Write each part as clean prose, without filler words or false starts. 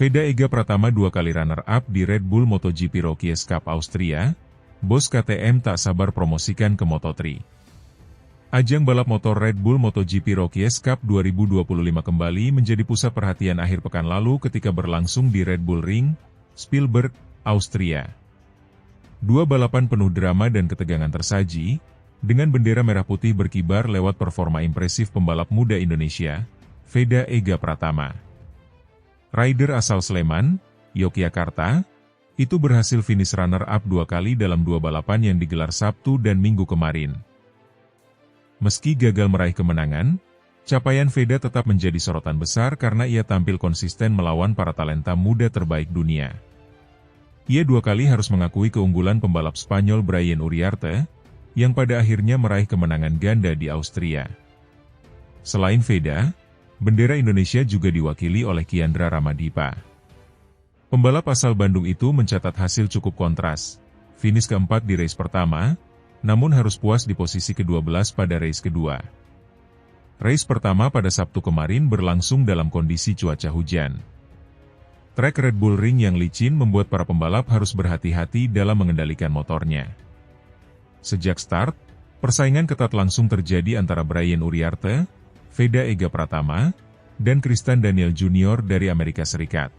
Veda Ega Pratama 2 kali runner-up di Red Bull MotoGP Rookies Cup Austria, bos KTM tak sabar promosikan ke Moto3. Ajang balap motor Red Bull MotoGP Rookies Cup 2025 kembali menjadi pusat perhatian akhir pekan lalu ketika berlangsung di Red Bull Ring, Spielberg, Austria. Dua balapan penuh drama dan ketegangan tersaji, dengan bendera merah putih berkibar lewat performa impresif pembalap muda Indonesia, Veda Ega Pratama. Rider asal Sleman, Yogyakarta, itu berhasil finish runner-up 2 kali dalam 2 balapan yang digelar Sabtu dan Minggu kemarin. Meski gagal meraih kemenangan, capaian Veda tetap menjadi sorotan besar karena ia tampil konsisten melawan para talenta muda terbaik dunia. Ia 2 kali harus mengakui keunggulan pembalap Spanyol Brian Uriarte, yang pada akhirnya meraih kemenangan ganda di Austria. Selain Veda, bendera Indonesia juga diwakili oleh Kiandra Ramadipa. Pembalap asal Bandung itu mencatat hasil cukup kontras, finish keempat di race pertama, namun harus puas di posisi ke-12 pada race kedua. Race pertama pada Sabtu kemarin berlangsung dalam kondisi cuaca hujan. Trek Red Bull Ring yang licin membuat para pembalap harus berhati-hati dalam mengendalikan motornya. Sejak start, persaingan ketat langsung terjadi antara Brian Uriarte, Veda Ega Pratama, dan Christian Daniel Jr. dari Amerika Serikat.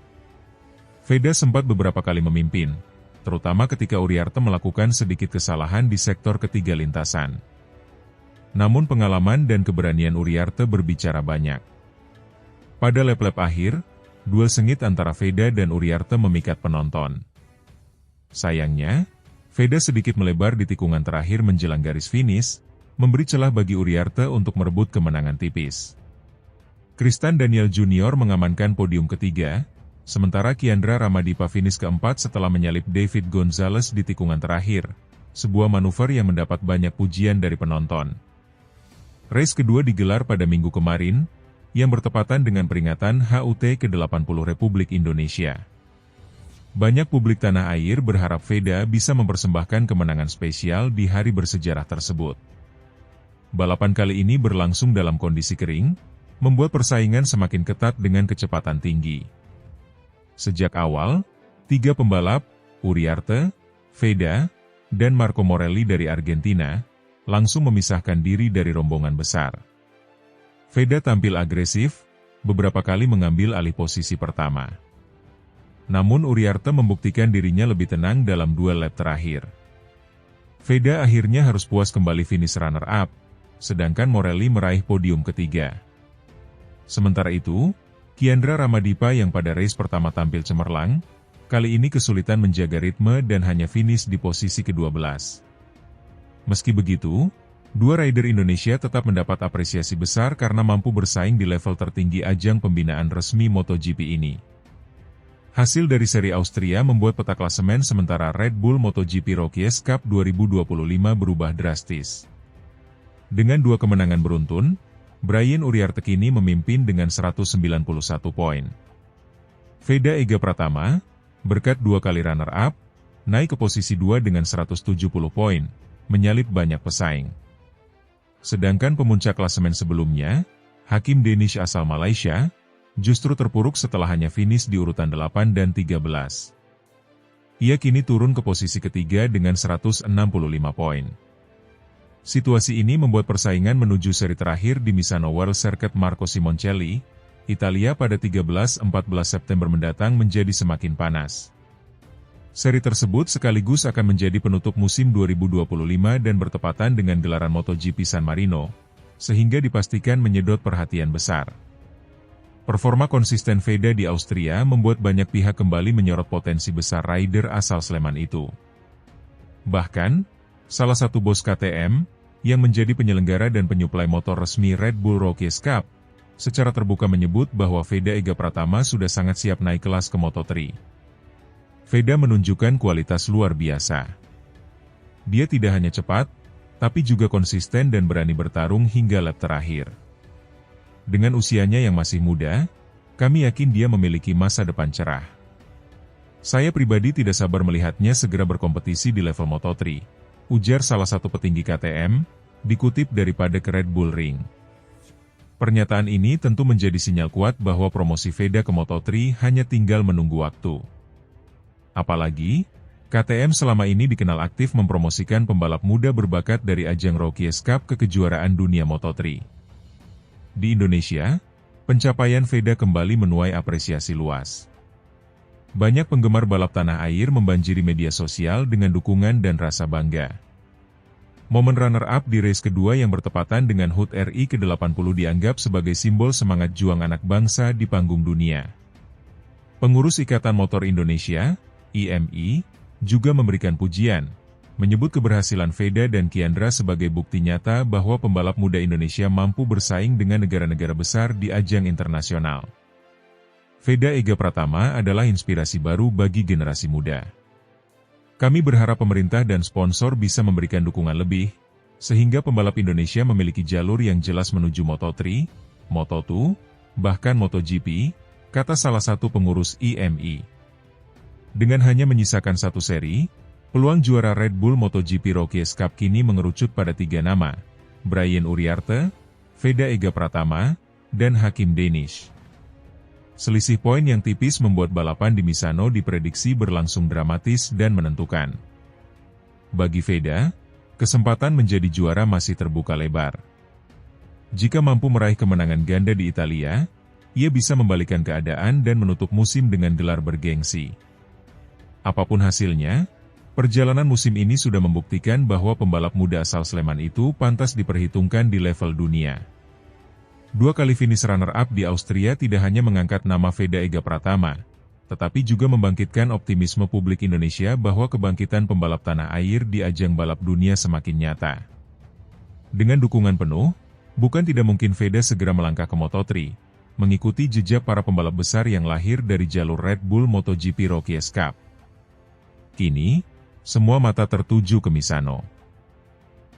Veda sempat beberapa kali memimpin, terutama ketika Uriarte melakukan sedikit kesalahan di sektor ketiga lintasan. Namun pengalaman dan keberanian Uriarte berbicara banyak. Pada lap-lap akhir, duel sengit antara Veda dan Uriarte memikat penonton. Sayangnya, Veda sedikit melebar di tikungan terakhir menjelang garis finish, memberi celah bagi Uriarte untuk merebut kemenangan tipis. Christian Daniel Jr. mengamankan podium ketiga, sementara Kiandra Ramadipa finish keempat setelah menyalip David Gonzalez di tikungan terakhir, sebuah manuver yang mendapat banyak pujian dari penonton. Race kedua digelar pada Minggu kemarin, yang bertepatan dengan peringatan HUT ke-80 Republik Indonesia. Banyak publik tanah air berharap Veda bisa mempersembahkan kemenangan spesial di hari bersejarah tersebut. Balapan kali ini berlangsung dalam kondisi kering, membuat persaingan semakin ketat dengan kecepatan tinggi. Sejak awal, 3 pembalap, Uriarte, Veda, dan Marco Morelli dari Argentina, langsung memisahkan diri dari rombongan besar. Veda tampil agresif, beberapa kali mengambil alih posisi pertama. Namun Uriarte membuktikan dirinya lebih tenang dalam 2 lap terakhir. Veda akhirnya harus puas kembali finish runner-up, sedangkan Morelli meraih podium ketiga. Sementara itu, Kiandra Ramadipa yang pada race pertama tampil cemerlang, kali ini kesulitan menjaga ritme dan hanya finish di posisi ke-12. Meski begitu, 2 rider Indonesia tetap mendapat apresiasi besar karena mampu bersaing di level tertinggi ajang pembinaan resmi MotoGP ini. Hasil dari seri Austria membuat peta klasemen sementara Red Bull MotoGP Rookies Cup 2025 berubah drastis. Dengan 2 kemenangan beruntun, Brian Uriarte kini memimpin dengan 191 poin. Veda Ega Pratama, berkat 2 kali runner-up, naik ke posisi 2 dengan 170 poin, menyalip banyak pesaing. Sedangkan pemuncak klasemen sebelumnya, Hakim Danish asal Malaysia, justru terpuruk setelah hanya finish di urutan 8 dan 13. Ia kini turun ke posisi ketiga dengan 165 poin. Situasi ini membuat persaingan menuju seri terakhir di Misano World Circuit Marco Simoncelli, Italia pada 13-14 September mendatang menjadi semakin panas. Seri tersebut sekaligus akan menjadi penutup musim 2025 dan bertepatan dengan gelaran MotoGP San Marino, sehingga dipastikan menyedot perhatian besar. Performa konsisten Veda di Austria membuat banyak pihak kembali menyorot potensi besar rider asal Sleman itu. Bahkan, salah satu bos KTM, yang menjadi penyelenggara dan penyuplai motor resmi Red Bull Rookies Cup, secara terbuka menyebut bahwa Veda Ega Pratama sudah sangat siap naik kelas ke Moto3. Veda menunjukkan kualitas luar biasa. Dia tidak hanya cepat, tapi juga konsisten dan berani bertarung hingga lap terakhir. Dengan usianya yang masih muda, kami yakin dia memiliki masa depan cerah. Saya pribadi tidak sabar melihatnya segera berkompetisi di level Moto3, ujar salah satu petinggi KTM, dikutip daripada Red Bull Ring. Pernyataan ini tentu menjadi sinyal kuat bahwa promosi Veda ke Moto3 hanya tinggal menunggu waktu. Apalagi, KTM selama ini dikenal aktif mempromosikan pembalap muda berbakat dari ajang Rookies Cup ke kejuaraan dunia Moto3. Di Indonesia, pencapaian Veda kembali menuai apresiasi luas. Banyak penggemar balap tanah air membanjiri media sosial dengan dukungan dan rasa bangga. Momen runner-up di race kedua yang bertepatan dengan HUT RI ke-80 dianggap sebagai simbol semangat juang anak bangsa di panggung dunia. Pengurus Ikatan Motor Indonesia, IMI, juga memberikan pujian, menyebut keberhasilan Veda dan Kiandra sebagai bukti nyata bahwa pembalap muda Indonesia mampu bersaing dengan negara-negara besar di ajang internasional. Veda Ega Pratama adalah inspirasi baru bagi generasi muda. Kami berharap pemerintah dan sponsor bisa memberikan dukungan lebih, sehingga pembalap Indonesia memiliki jalur yang jelas menuju Moto3, Moto2, bahkan MotoGP, kata salah satu pengurus IMI. Dengan hanya menyisakan satu seri, peluang juara Red Bull MotoGP Rookies Cup kini mengerucut pada 3 nama, Brian Uriarte, Veda Ega Pratama, dan Hakim Danish. Selisih poin yang tipis membuat balapan di Misano diprediksi berlangsung dramatis dan menentukan. Bagi Veda, kesempatan menjadi juara masih terbuka lebar. Jika mampu meraih kemenangan ganda di Italia, ia bisa membalikan keadaan dan menutup musim dengan gelar bergengsi. Apapun hasilnya, perjalanan musim ini sudah membuktikan bahwa pembalap muda asal Sleman itu pantas diperhitungkan di level dunia. 2 kali finish runner-up di Austria tidak hanya mengangkat nama Veda Ega Pratama, tetapi juga membangkitkan optimisme publik Indonesia bahwa kebangkitan pembalap tanah air di ajang balap dunia semakin nyata. Dengan dukungan penuh, bukan tidak mungkin Veda segera melangkah ke Moto3, mengikuti jejak para pembalap besar yang lahir dari jalur Red Bull MotoGP Rookies Cup. Kini, semua mata tertuju ke Misano.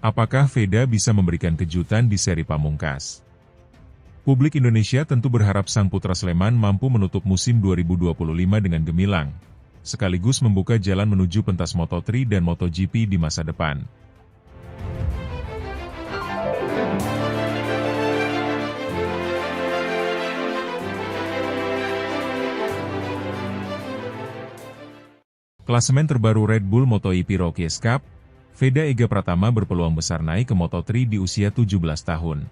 Apakah Veda bisa memberikan kejutan di seri pamungkas? Publik Indonesia tentu berharap sang putra Sleman mampu menutup musim 2025 dengan gemilang, sekaligus membuka jalan menuju pentas Moto3 dan MotoGP di masa depan. Klasemen terbaru Red Bull MotoGP Rookies Cup, Veda Ega Pratama berpeluang besar naik ke Moto3 di usia 17 tahun.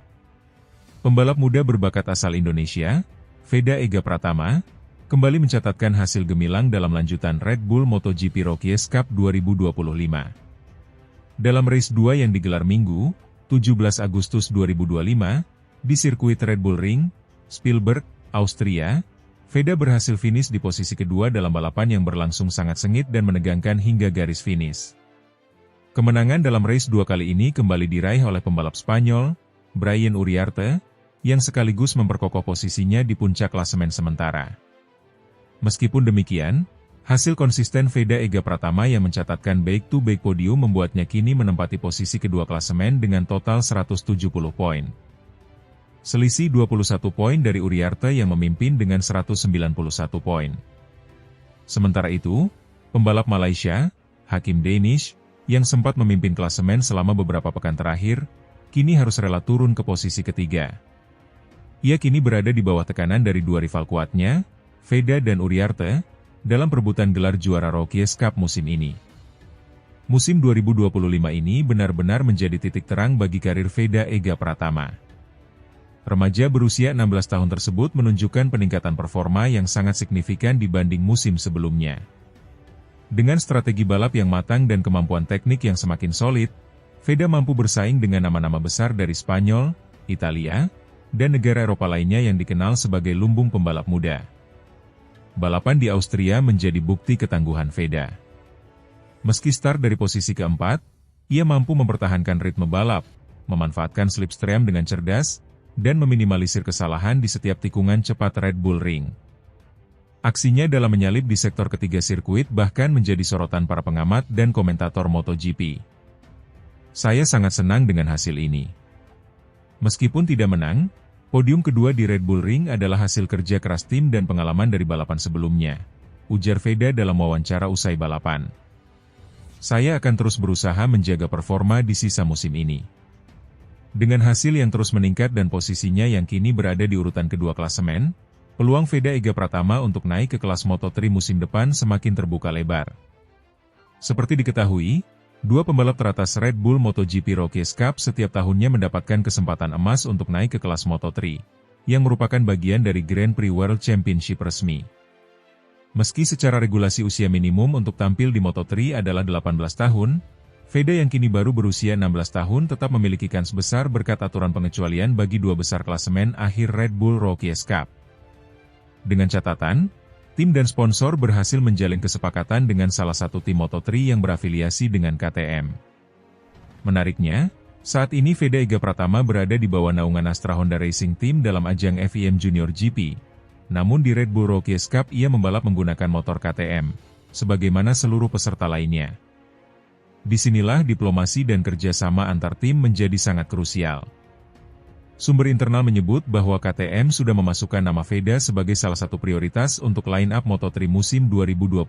Pembalap muda berbakat asal Indonesia, Veda Ega Pratama, kembali mencatatkan hasil gemilang dalam lanjutan Red Bull MotoGP Rookies Cup 2025. Dalam race 2 yang digelar Minggu, 17 Agustus 2025, di sirkuit Red Bull Ring, Spielberg, Austria, Veda berhasil finish di posisi kedua dalam balapan yang berlangsung sangat sengit dan menegangkan hingga garis finish. Kemenangan dalam race 2 kali ini kembali diraih oleh pembalap Spanyol, Brian Uriarte, yang sekaligus memperkokoh posisinya di puncak klasemen sementara. Meskipun demikian, hasil konsisten Veda Ega Pratama yang mencatatkan back-to-back podium membuatnya kini menempati posisi kedua klasemen dengan total 170 poin. Selisih 21 poin dari Uriarte yang memimpin dengan 191 poin. Sementara itu, pembalap Malaysia, Hakim Danish, yang sempat memimpin klasemen selama beberapa pekan terakhir, kini harus rela turun ke posisi ketiga. Ia kini berada di bawah tekanan dari 2 rival kuatnya, Veda dan Uriarte, dalam perebutan gelar juara Rookies Cup musim ini. Musim 2025 ini benar-benar menjadi titik terang bagi karir Veda Ega Pratama. Remaja berusia 16 tahun tersebut menunjukkan peningkatan performa yang sangat signifikan dibanding musim sebelumnya. Dengan strategi balap yang matang dan kemampuan teknik yang semakin solid, Veda mampu bersaing dengan nama-nama besar dari Spanyol, Italia, dan negara Eropa lainnya yang dikenal sebagai lumbung pembalap muda. Balapan di Austria menjadi bukti ketangguhan Veda. Meski start dari posisi keempat, ia mampu mempertahankan ritme balap, memanfaatkan slipstream dengan cerdas, dan meminimalisir kesalahan di setiap tikungan cepat Red Bull Ring. Aksinya dalam menyalip di sektor ketiga sirkuit bahkan menjadi sorotan para pengamat dan komentator MotoGP. Saya sangat senang dengan hasil ini. Meskipun tidak menang, podium kedua di Red Bull Ring adalah hasil kerja keras tim dan pengalaman dari balapan sebelumnya, ujar Veda dalam wawancara usai balapan. Saya akan terus berusaha menjaga performa di sisa musim ini. Dengan hasil yang terus meningkat dan posisinya yang kini berada di urutan kedua klasemen, peluang Veda Ega Pratama untuk naik ke kelas Moto3 musim depan semakin terbuka lebar. Seperti diketahui, dua pembalap teratas Red Bull MotoGP Rookies Cup setiap tahunnya mendapatkan kesempatan emas untuk naik ke kelas Moto3, yang merupakan bagian dari Grand Prix World Championship resmi. Meski secara regulasi usia minimum untuk tampil di Moto3 adalah 18 tahun, Veda yang kini baru berusia 16 tahun tetap memiliki kans besar berkat aturan pengecualian bagi dua besar klasemen akhir Red Bull Rookies Cup. Dengan catatan, tim dan sponsor berhasil menjalin kesepakatan dengan salah satu tim Moto3 yang berafiliasi dengan KTM. Menariknya, saat ini Veda Ega Pratama berada di bawah naungan Astra Honda Racing Team dalam ajang FIM Junior GP. Namun di Red Bull Rookies Cup ia membalap menggunakan motor KTM, sebagaimana seluruh peserta lainnya. Disinilah diplomasi dan kerjasama antar tim menjadi sangat krusial. Sumber internal menyebut bahwa KTM sudah memasukkan nama Veda sebagai salah satu prioritas untuk line-up Moto3 musim 2026.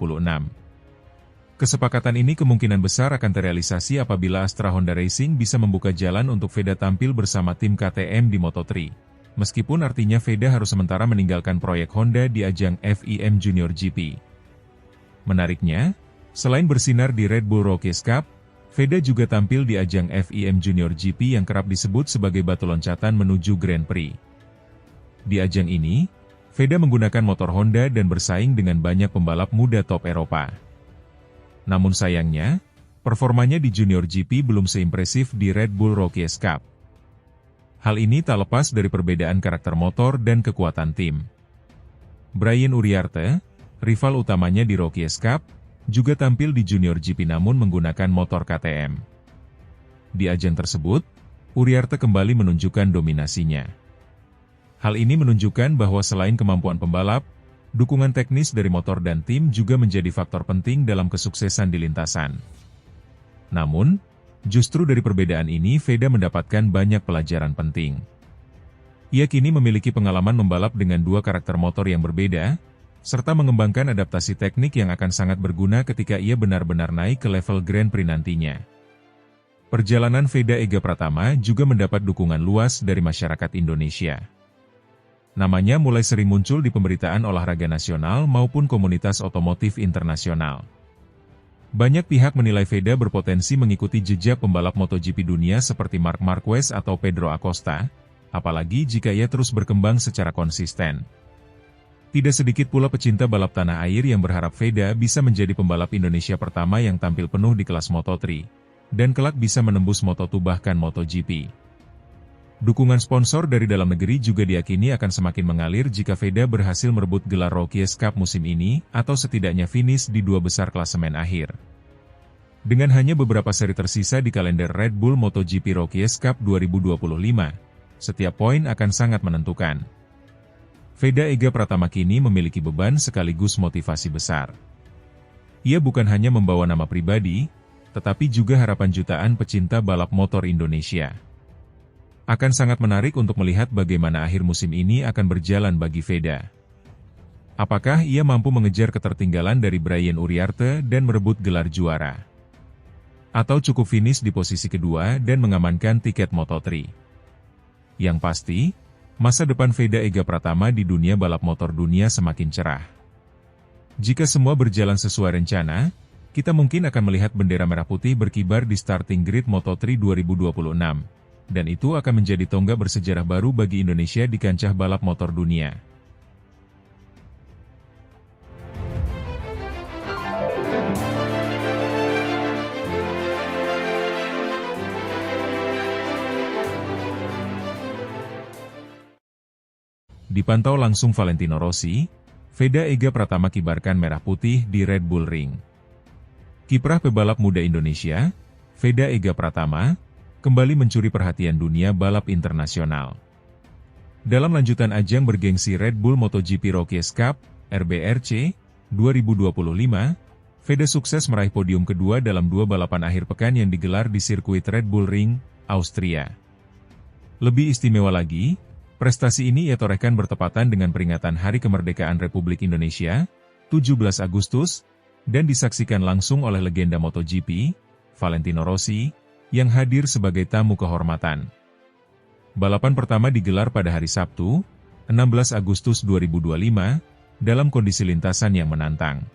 Kesepakatan ini kemungkinan besar akan terrealisasi apabila Astra Honda Racing bisa membuka jalan untuk Veda tampil bersama tim KTM di Moto3. Meskipun artinya Veda harus sementara meninggalkan proyek Honda di ajang FIM Junior GP. Menariknya, selain bersinar di Red Bull Rookies Cup, Veda juga tampil di ajang FIM Junior GP yang kerap disebut sebagai batu loncatan menuju Grand Prix. Di ajang ini, Veda menggunakan motor Honda dan bersaing dengan banyak pembalap muda top Eropa. Namun sayangnya, performanya di Junior GP belum seimpresif di Red Bull Rookies Cup. Hal ini tak lepas dari perbedaan karakter motor dan kekuatan tim. Brian Uriarte, rival utamanya di Rookies Cup, juga tampil di Junior GP namun menggunakan motor KTM. Di ajang tersebut, Uriarte kembali menunjukkan dominasinya. Hal ini menunjukkan bahwa selain kemampuan pembalap, dukungan teknis dari motor dan tim juga menjadi faktor penting dalam kesuksesan di lintasan. Namun, justru dari perbedaan ini Veda mendapatkan banyak pelajaran penting. Ia kini memiliki pengalaman membalap dengan dua karakter motor yang berbeda, serta mengembangkan adaptasi teknik yang akan sangat berguna ketika ia benar-benar naik ke level Grand Prix nantinya. Perjalanan Veda Ega Pratama juga mendapat dukungan luas dari masyarakat Indonesia. Namanya mulai sering muncul di pemberitaan olahraga nasional maupun komunitas otomotif internasional. Banyak pihak menilai Veda berpotensi mengikuti jejak pembalap MotoGP dunia seperti Marc Marquez atau Pedro Acosta, apalagi jika ia terus berkembang secara konsisten. Tidak sedikit pula pecinta balap tanah air yang berharap Veda bisa menjadi pembalap Indonesia pertama yang tampil penuh di kelas Moto3, dan kelak bisa menembus Moto2 bahkan MotoGP. Dukungan sponsor dari dalam negeri juga diyakini akan semakin mengalir jika Veda berhasil merebut gelar Rookies Cup musim ini, atau setidaknya finish di dua besar klasemen akhir. Dengan hanya beberapa seri tersisa di kalender Red Bull MotoGP Rookies Cup 2025, setiap poin akan sangat menentukan. Veda Ega Pratama kini memiliki beban sekaligus motivasi besar. Ia bukan hanya membawa nama pribadi, tetapi juga harapan jutaan pecinta balap motor Indonesia. Akan sangat menarik untuk melihat bagaimana akhir musim ini akan berjalan bagi Veda. Apakah ia mampu mengejar ketertinggalan dari Brian Uriarte dan merebut gelar juara? Atau cukup finish di posisi kedua dan mengamankan tiket Moto3? Yang pasti, masa depan Veda Ega Pratama di dunia balap motor dunia semakin cerah. Jika semua berjalan sesuai rencana, kita mungkin akan melihat bendera merah putih berkibar di starting grid Moto3 2026. Dan itu akan menjadi tonggak bersejarah baru bagi Indonesia di kancah balap motor dunia. Dipantau langsung Valentino Rossi, Veda Ega Pratama kibarkan merah putih di Red Bull Ring. Kiprah pebalap muda Indonesia, Veda Ega Pratama, kembali mencuri perhatian dunia balap internasional. Dalam lanjutan ajang bergengsi Red Bull MotoGP Rookies Cup, RBRC, 2025, Veda sukses meraih podium kedua dalam dua balapan akhir pekan yang digelar di sirkuit Red Bull Ring, Austria. Lebih istimewa lagi, prestasi ini ia torehkan bertepatan dengan peringatan Hari Kemerdekaan Republik Indonesia, 17 Agustus, dan disaksikan langsung oleh legenda MotoGP, Valentino Rossi, yang hadir sebagai tamu kehormatan. Balapan pertama digelar pada hari Sabtu, 16 Agustus 2025, dalam kondisi lintasan yang menantang.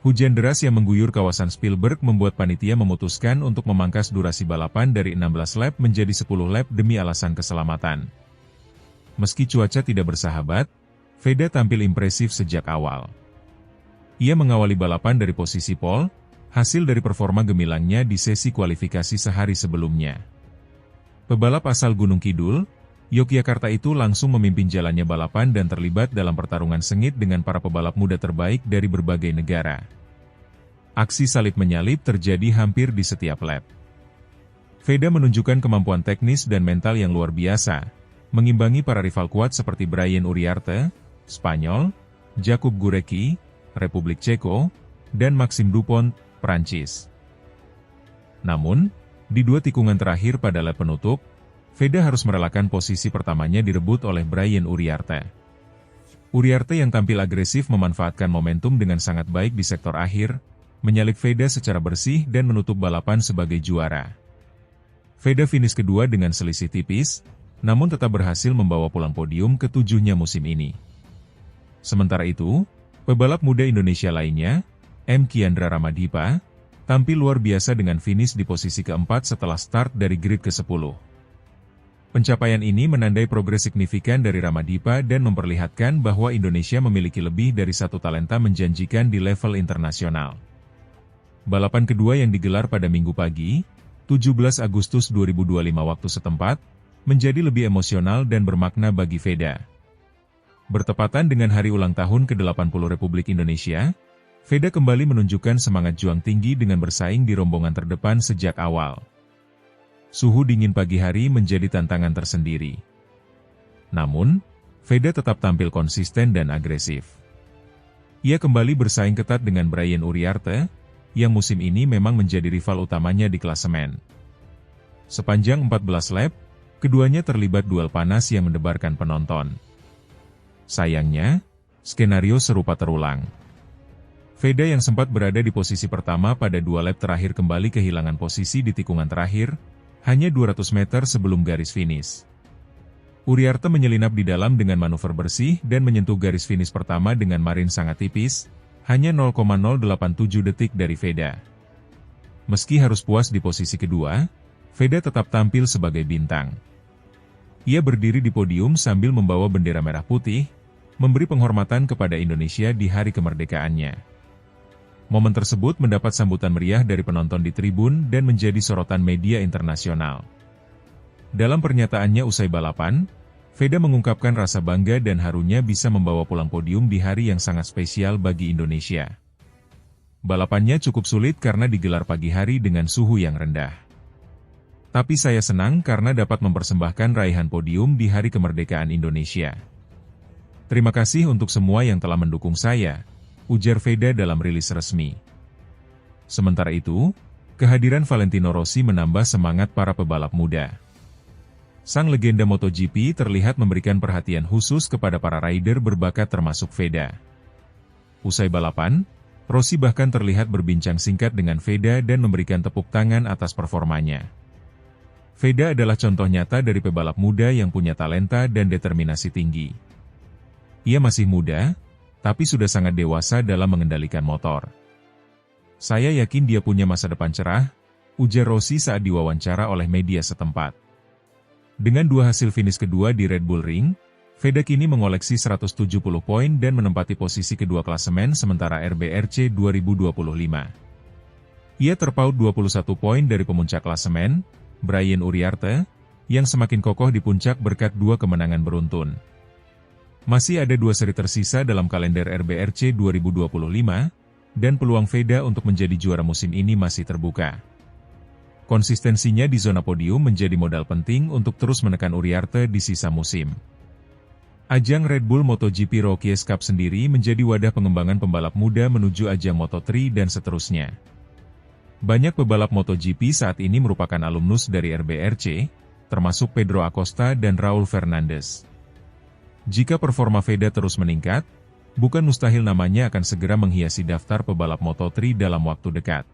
Hujan deras yang mengguyur kawasan Spielberg membuat panitia memutuskan untuk memangkas durasi balapan dari 16 lap menjadi 10 lap demi alasan keselamatan. Meski cuaca tidak bersahabat, Veda tampil impresif sejak awal. Ia mengawali balapan dari posisi pole, hasil dari performa gemilangnya di sesi kualifikasi sehari sebelumnya. Pebalap asal Gunung Kidul, Yogyakarta itu langsung memimpin jalannya balapan dan terlibat dalam pertarungan sengit dengan para pebalap muda terbaik dari berbagai negara. Aksi salip-menyalip terjadi hampir di setiap lap. Veda menunjukkan kemampuan teknis dan mental yang luar biasa, mengimbangi para rival kuat seperti Brian Uriarte, Spanyol, Jakub Gurecki, Republik Ceko, dan Maxime Dupont, Prancis. Namun, di dua tikungan terakhir pada lap penutup, Veda harus merelakan posisi pertamanya direbut oleh Brian Uriarte. Uriarte yang tampil agresif memanfaatkan momentum dengan sangat baik di sektor akhir, menyalip Veda secara bersih dan menutup balapan sebagai juara. Veda finish kedua dengan selisih tipis, namun tetap berhasil membawa pulang podium ketujuhnya musim ini. Sementara itu, pebalap muda Indonesia lainnya, M. Kiandra Ramadipa, tampil luar biasa dengan finish di posisi keempat setelah start dari grid ke-10. Pencapaian ini menandai progres signifikan dari Ramadipa dan memperlihatkan bahwa Indonesia memiliki lebih dari satu talenta menjanjikan di level internasional. Balapan kedua yang digelar pada Minggu pagi, 17 Agustus 2025 waktu setempat, menjadi lebih emosional dan bermakna bagi Veda. Bertepatan dengan hari ulang tahun ke-80 Republik Indonesia, Veda kembali menunjukkan semangat juang tinggi dengan bersaing di rombongan terdepan sejak awal. Suhu dingin pagi hari menjadi tantangan tersendiri. Namun, Veda tetap tampil konsisten dan agresif. Ia kembali bersaing ketat dengan Brian Uriarte, yang musim ini memang menjadi rival utamanya di klasemen. Sepanjang 14 lap, keduanya terlibat duel panas yang mendebarkan penonton. Sayangnya, skenario serupa terulang. Veda yang sempat berada di posisi pertama pada 2 lap terakhir kembali kehilangan posisi di tikungan terakhir, hanya 200 meter sebelum garis finish. Uriarte menyelinap di dalam dengan manuver bersih dan menyentuh garis finish pertama dengan margin sangat tipis, hanya 0,087 detik dari Veda. Meski harus puas di posisi kedua, Veda tetap tampil sebagai bintang. Ia berdiri di podium sambil membawa bendera merah putih, memberi penghormatan kepada Indonesia di hari kemerdekaannya. Momen tersebut mendapat sambutan meriah dari penonton di tribun dan menjadi sorotan media internasional. Dalam pernyataannya usai balapan, Veda mengungkapkan rasa bangga dan harunya bisa membawa pulang podium di hari yang sangat spesial bagi Indonesia. Balapannya cukup sulit karena digelar pagi hari dengan suhu yang rendah. Tapi saya senang karena dapat mempersembahkan raihan podium di hari kemerdekaan Indonesia. Terima kasih untuk semua yang telah mendukung saya, ujar Veda dalam rilis resmi. Sementara itu, kehadiran Valentino Rossi menambah semangat para pebalap muda. Sang legenda MotoGP terlihat memberikan perhatian khusus kepada para rider berbakat termasuk Veda. Usai balapan, Rossi bahkan terlihat berbincang singkat dengan Veda dan memberikan tepuk tangan atas performanya. Veda adalah contoh nyata dari pebalap muda yang punya talenta dan determinasi tinggi. Ia masih muda, tapi sudah sangat dewasa dalam mengendalikan motor. Saya yakin dia punya masa depan cerah, ujar Rossi saat diwawancara oleh media setempat. Dengan 2 hasil finish kedua di Red Bull Ring, Veda kini mengoleksi 170 poin dan menempati posisi kedua klasemen sementara RBRC 2025. Ia terpaut 21 poin dari pemuncak klasemen, Brian Uriarte, yang semakin kokoh di puncak berkat 2 kemenangan beruntun. Masih ada 2 seri tersisa dalam kalender RBRC 2025, dan peluang Veda untuk menjadi juara musim ini masih terbuka. Konsistensinya di zona podium menjadi modal penting untuk terus menekan Uriarte di sisa musim. Ajang Red Bull MotoGP Rookies Cup sendiri menjadi wadah pengembangan pembalap muda menuju ajang Moto3 dan seterusnya. Banyak pebalap MotoGP saat ini merupakan alumnus dari RBRC, termasuk Pedro Acosta dan Raul Fernandez. Jika performa Veda terus meningkat, bukan mustahil namanya akan segera menghiasi daftar pebalap Moto3 dalam waktu dekat.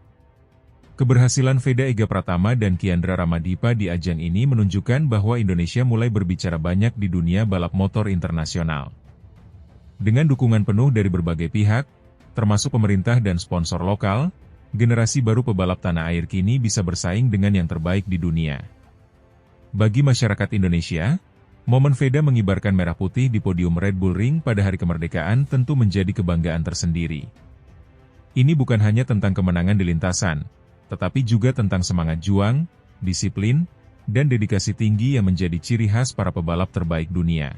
Keberhasilan Veda Ega Pratama dan Kiandra Ramadipa di ajang ini menunjukkan bahwa Indonesia mulai berbicara banyak di dunia balap motor internasional. Dengan dukungan penuh dari berbagai pihak, termasuk pemerintah dan sponsor lokal, generasi baru pebalap tanah air kini bisa bersaing dengan yang terbaik di dunia. Bagi masyarakat Indonesia, momen Veda mengibarkan merah putih di podium Red Bull Ring pada hari kemerdekaan tentu menjadi kebanggaan tersendiri. Ini bukan hanya tentang kemenangan di lintasan, tetapi juga tentang semangat juang, disiplin, dan dedikasi tinggi yang menjadi ciri khas para pebalap terbaik dunia.